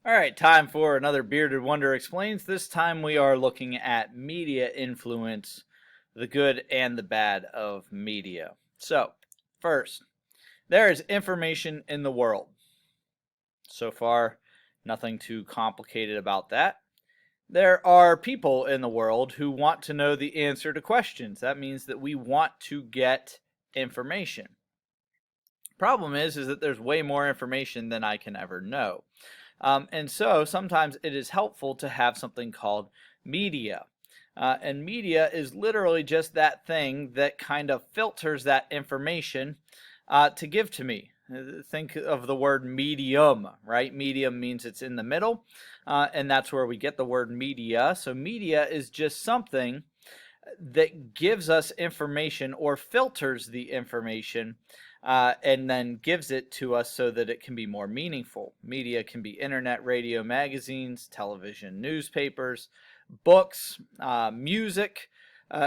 All right, time for another Bearded Wonder Explains. This time we are looking at media influence, the good and the bad of media. So, first, there is information in the world. So far, nothing too complicated about that. There are people in the world who want to know the answer to questions. That means that we want to get information. Problem is that there's way more information than I can ever know. And so sometimes it is helpful to have something called media. And media is literally just that thing that kind of filters that information to give to me. Think of the word medium, right? Medium means it's in the middle, and that's where we get the word media. So media is just something that gives us information or filters the information and then gives it to us so that it can be more meaningful. Media can be internet, radio, magazines, television, newspapers, books, music.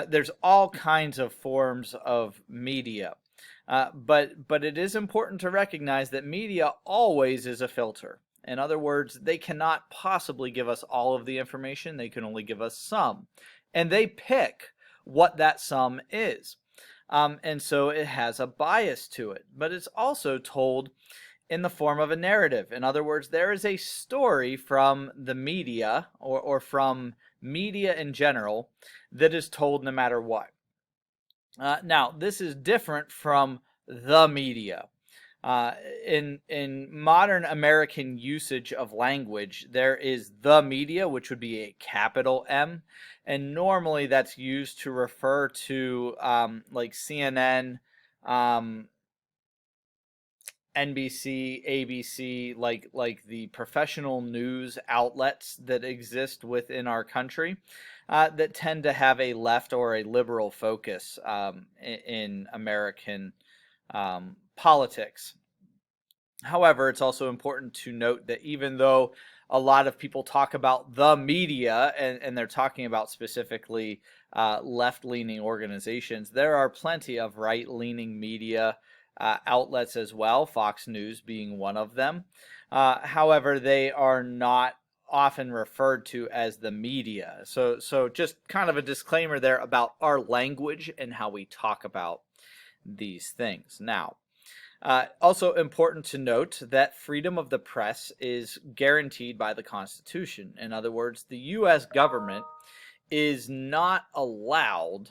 There's all kinds of forms of media. But it is important to recognize that media always is a filter. In other words, they cannot possibly give us all of the information. They can only give us some. And they pick what that sum is. And so it has a bias to it. But it's also told in the form of a narrative. In other words, there is a story from the media or from media in general that is told no matter what. Now, this is different from the media. In modern American usage of language, there is the media, which would be a capital M, and normally that's used to refer to like CNN, NBC, ABC, like the professional news outlets that exist within our country that tend to have a left or a liberal focus in American politics. However, it's also important to note that even though a lot of people talk about the media and they're talking about specifically left-leaning organizations, there are plenty of right-leaning media outlets as well, Fox News being one of them. However, they are not often referred to as the media. So just kind of a disclaimer there about our language and how we talk about these things. Now, also important to note that freedom of the press is guaranteed by the Constitution. In other words, the U.S. government is not allowed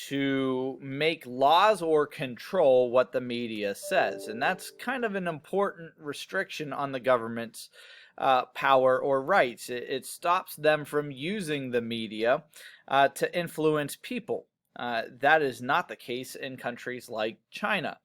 to make laws or control what the media says. And that's kind of an important restriction on the government's power or rights. It stops them from using the media to influence people. That is not the case in countries like China,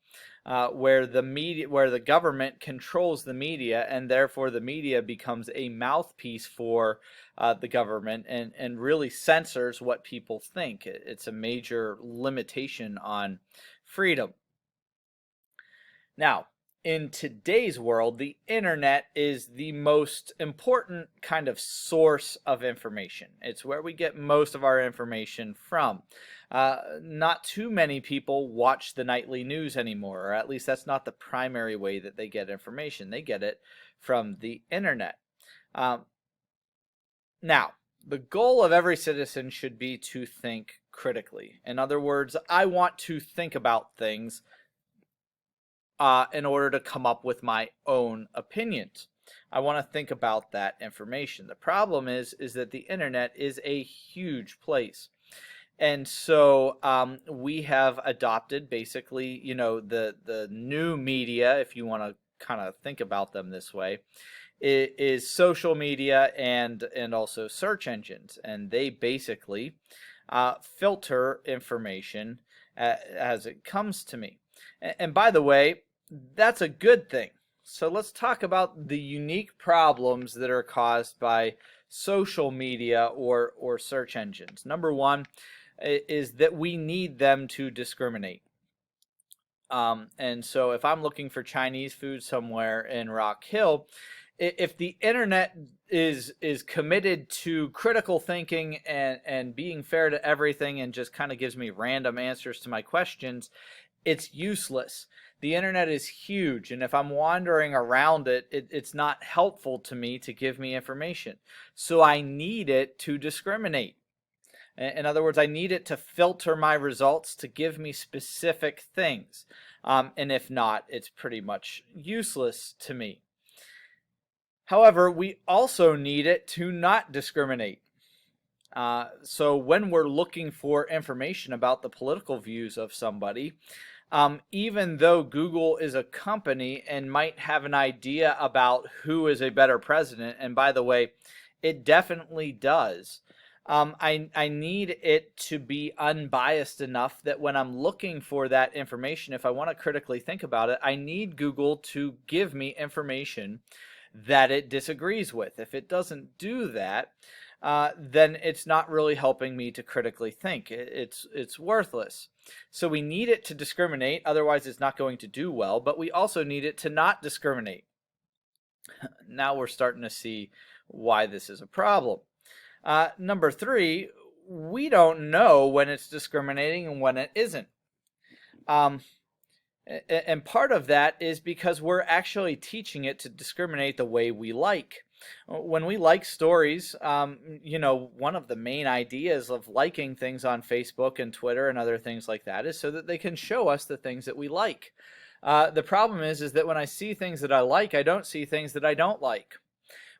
where the government controls the media, and therefore the media becomes a mouthpiece for the government and really censors what people think. It's a major limitation on freedom. Now, in today's world, the internet is the most important kind of source of information. It's where we get most of our information from. Not too many people watch the nightly news anymore, or at least that's not the primary way that they get information. They get it from the internet. Now, the goal of every citizen should be to think critically. In other words, I want to think about things in order to come up with my own opinions. I want to think about that information. The problem is that the internet is a huge place. And so we have adopted basically, the new media, if you want to kind of think about them this way, is social media and also search engines. And they basically filter information as it comes to me. And by the way, that's a good thing. So let's talk about the unique problems that are caused by social media or search engines. Number one is that we need them to discriminate. And so if I'm looking for Chinese food somewhere in Rock Hill, if the internet is committed to critical thinking and being fair to everything and just kind of gives me random answers to my questions, it's useless. The internet is huge, and if I'm wandering around it's not helpful to me to give me information. So I need it to discriminate. In other words, I need it to filter my results to give me specific things. And if not, it's pretty much useless to me. However, we also need it to not discriminate. So when we're looking for information about the political views of somebody, even though Google is a company and might have an idea about who is a better president, and by the way, it definitely does, I need it to be unbiased enough that when I'm looking for that information, if I want to critically think about it, I need Google to give me information that it disagrees with. If it doesn't do that, then it's not really helping me to critically think. It's worthless. So we need it to discriminate, otherwise it's not going to do well, but we also need it to not discriminate. Now we're starting to see why this is a problem. Number 3, we don't know when it's discriminating and when it isn't. And part of that is because we're actually teaching it to discriminate the way we like. When we like stories, one of the main ideas of liking things on Facebook and Twitter and other things like that is so that they can show us the things that we like. The problem is that when I see things that I like, I don't see things that I don't like,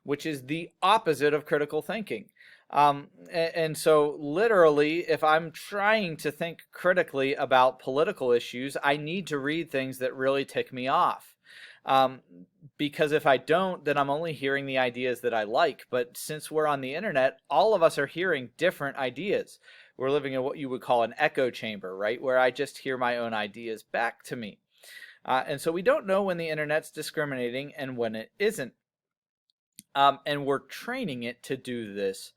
which is the opposite of critical thinking. And so literally, if I'm trying to think critically about political issues, I need to read things that really tick me off. Because if I don't, then I'm only hearing the ideas that I like. But since we're on the internet, all of us are hearing different ideas. We're living in what you would call an echo chamber, right? Where I just hear my own ideas back to me. And so we don't know when the internet's discriminating and when it isn't. And we're training it to do this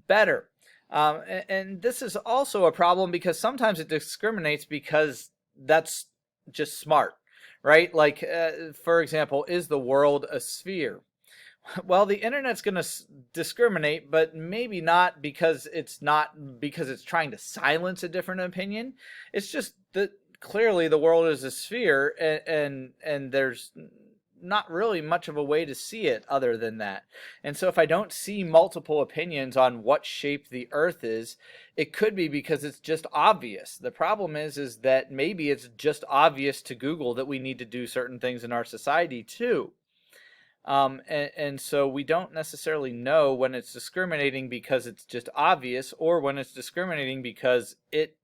better. And this is also a problem because sometimes it discriminates because that's just smart, right? Like, for example, is the world a sphere? Well, the internet's going to discriminate, but maybe not because it's trying to silence a different opinion. It's just that clearly the world is a sphere, and there's not really much of a way to see it other than that. And so if I don't see multiple opinions on what shape the earth is, it could be because it's just obvious. The problem is that maybe it's just obvious to Google that we need to do certain things in our society too. And so we don't necessarily know when it's discriminating because it's just obvious or when it's discriminating because it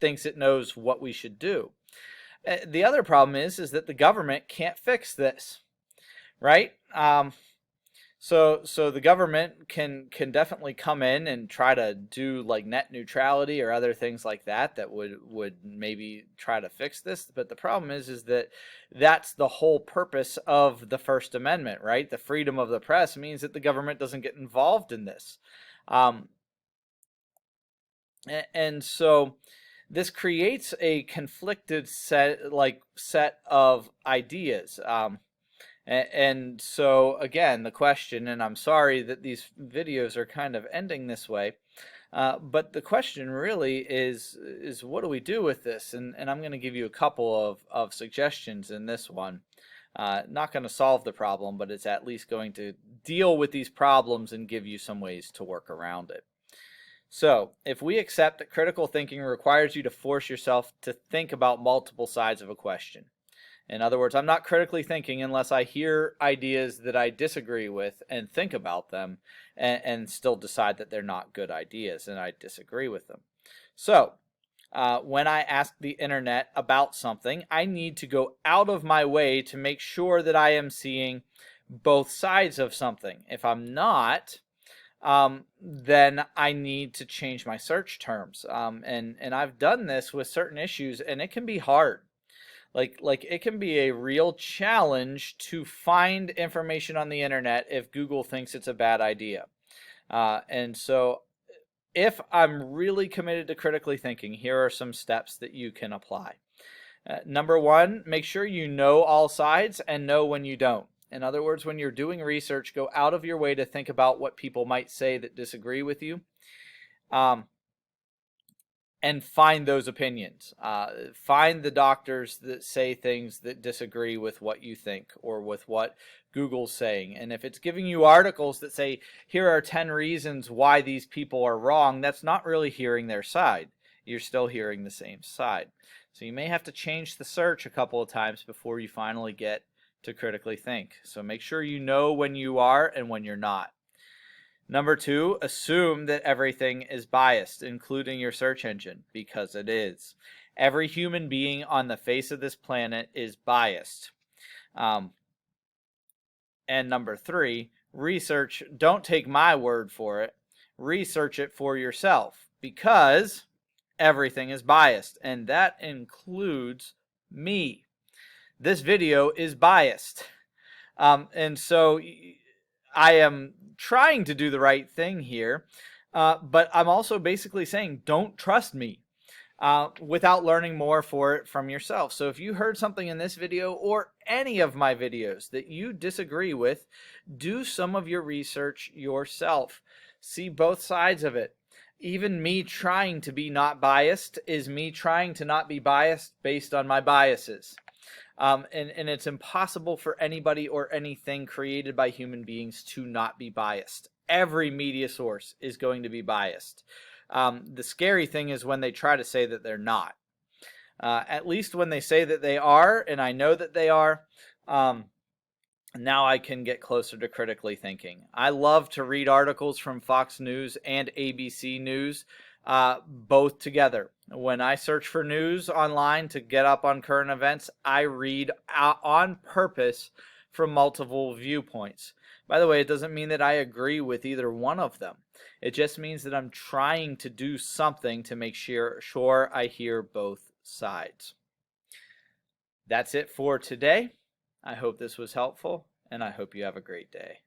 thinks it knows what we should do. The other problem is that the government can't fix this, right? So the government can definitely come in and try to do like net neutrality or other things like that would maybe try to fix this. But the problem is that that's the whole purpose of the First Amendment, right? The freedom of the press means that the government doesn't get involved in this. And so this creates a conflicted set of ideas. And so again, the question, and I'm sorry that these videos are kind of ending this way, but the question really is what do we do with this? And I'm going to give you a couple of suggestions in this one. Not going to solve the problem, but it's at least going to deal with these problems and give you some ways to work around it. So, if we accept that critical thinking requires you to force yourself to think about multiple sides of a question. In other words, I'm not critically thinking unless I hear ideas that I disagree with and think about them and still decide that they're not good ideas and I disagree with them. So, when I ask the internet about something, I need to go out of my way to make sure that I am seeing both sides of something. If I'm not, then I need to change my search terms. And I've done this with certain issues, and it can be hard. Like it can be a real challenge to find information on the internet if Google thinks it's a bad idea. And so if I'm really committed to critically thinking, here are some steps that you can apply. Number 1, make sure you know all sides and know when you don't. In other words, when you're doing research, go out of your way to think about what people might say that disagree with you. and find those opinions. Find the doctors that say things that disagree with what you think or with what Google's saying. And if it's giving you articles that say, here are 10 reasons why these people are wrong, that's not really hearing their side. You're still hearing the same side. So you may have to change the search a couple of times before you finally get to critically think. So make sure you know when you are and when you're not. Number 2, assume that everything is biased, including your search engine, because it is. Every human being on the face of this planet is biased. And number 3, research. Don't take my word for it. Research it for yourself, because everything is biased, and that includes me. This video is biased. And so I am trying to do the right thing here, but I'm also basically saying don't trust me without learning more for it from yourself. So if you heard something in this video or any of my videos that you disagree with, do some of your research yourself. See both sides of it. Even me trying to be not biased is me trying to not be biased based on my biases. And it's impossible for anybody or anything created by human beings to not be biased. Every media source is going to be biased. The scary thing is when they try to say that they're not. At least when they say that they are, and I know that they are, now I can get closer to critically thinking. I love to read articles from Fox News and ABC News, both together. When I search for news online to get up on current events, I read on purpose from multiple viewpoints. By the way, it doesn't mean that I agree with either one of them. It just means that I'm trying to do something to make sure I hear both sides. That's it for today. I hope this was helpful, and I hope you have a great day.